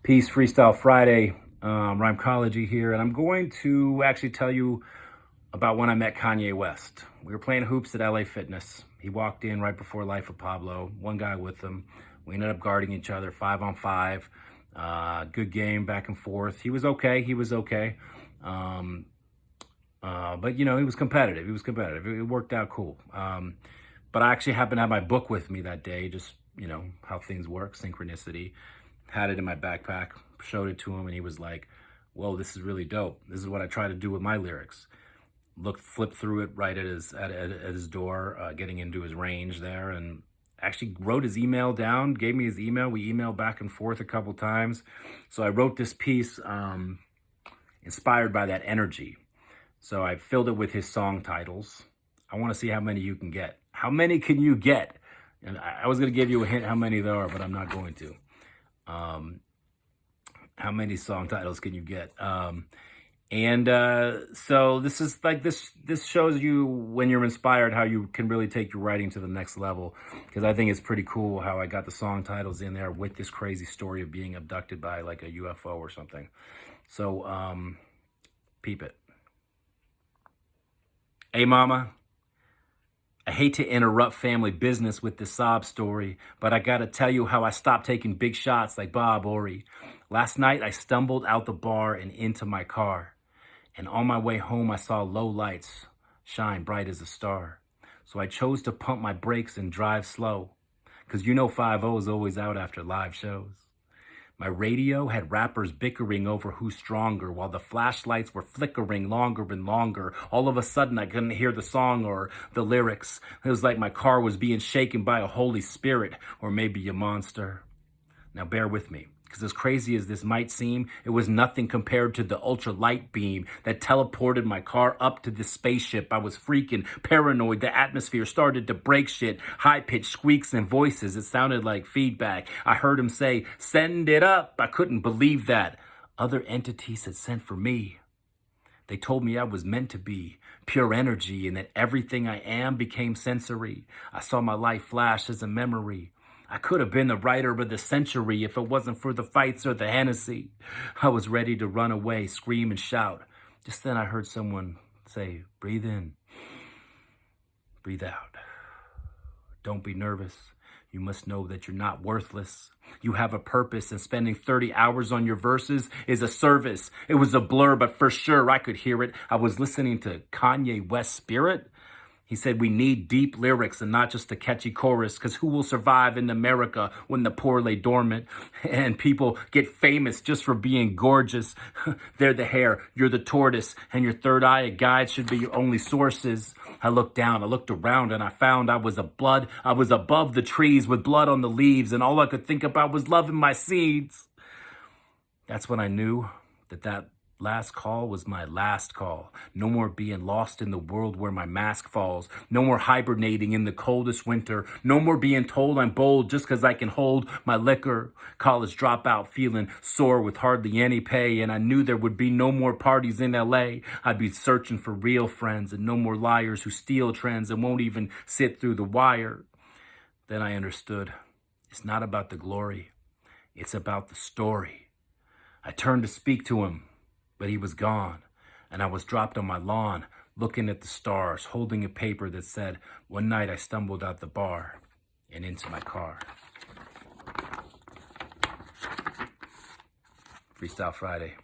Peace Freestyle Friday, Rhymecology here, and I'm going to actually tell you about when I met Kanye West. We were playing hoops at LA Fitness. He walked in right before Life of Pablo, one guy with him. We ended up guarding each other 5-on-5. Good game, back and forth. He was okay. But you know, he was competitive. It worked out cool. But I actually happened to have my book with me that day, just, you know, how things work, synchronicity. Had it in my backpack, showed it to him, and he was like, whoa, this is really dope. This is what I try to do with my lyrics. Flipped through it right at his door, getting into his range there, and actually wrote his email down, gave me his email. We emailed back and forth a couple times. So I wrote this piece inspired by that energy. So I filled it with his song titles. I want to see how many you can get. How many can you get? And I was going to give you a hint how many there are, but I'm not going to. How many song titles can you get? So this is like, this shows you when you're inspired, how you can really take your writing to the next level. Because I think it's pretty cool how I got the song titles in there with this crazy story of being abducted by like a UFO or something. So, peep it. Hey mama, I hate to interrupt family business with this sob story, but I gotta tell you how I stopped taking big shots like Bob Ori. Last night, I stumbled out the bar and into my car. And on my way home, I saw low lights shine bright as a star. So I chose to pump my brakes and drive slow, 'cause you know 5-0 is always out after live shows. My radio had rappers bickering over who's stronger, while the flashlights were flickering longer and longer. All of a sudden, I couldn't hear the song or the lyrics. It was like my car was being shaken by a Holy Spirit, or maybe a monster. Now bear with me, because as crazy as this might seem, it was nothing compared to the ultralight beam that teleported my car up to this spaceship. I was freaking paranoid. The atmosphere started to break shit. High-pitched squeaks and voices. It sounded like feedback. I heard him say, "Send it up." I couldn't believe that. Other entities had sent for me. They told me I was meant to be pure energy and that everything I am became sensory. I saw my life flash as a memory. I could have been the writer of the century if it wasn't for the fights or the Hennessy. I was ready to run away, scream and shout. Just then I heard someone say, "Breathe in, breathe out. Don't be nervous. You must know that you're not worthless. You have a purpose, and spending 30 hours on your verses is a service." It was a blur, but for sure I could hear it. I was listening to Kanye West's Spirit. He said we need deep lyrics and not just a catchy chorus, because who will survive in America when the poor lay dormant and people get famous just for being gorgeous? They're the hare, you're the tortoise, and your third eye and guide should be your only sources. I looked down, I looked around, and I found I was above the trees with blood on the leaves, and all I could think about was loving my seeds. That's when I knew that last call was my last call. No more being lost in the world where my mask falls. No more hibernating in the coldest winter. No more being told I'm bold just 'cause I can hold my liquor. College dropout, feeling sore with hardly any pay. And I knew there would be no more parties in LA. I'd be searching for real friends and no more liars who steal trends and won't even sit through the wire. Then I understood. It's not about the glory. It's about the story. I turned to speak to him, but he was gone, and I was dropped on my lawn, looking at the stars, holding a paper that said, "One night I stumbled out the bar and into my car." Freestyle Friday.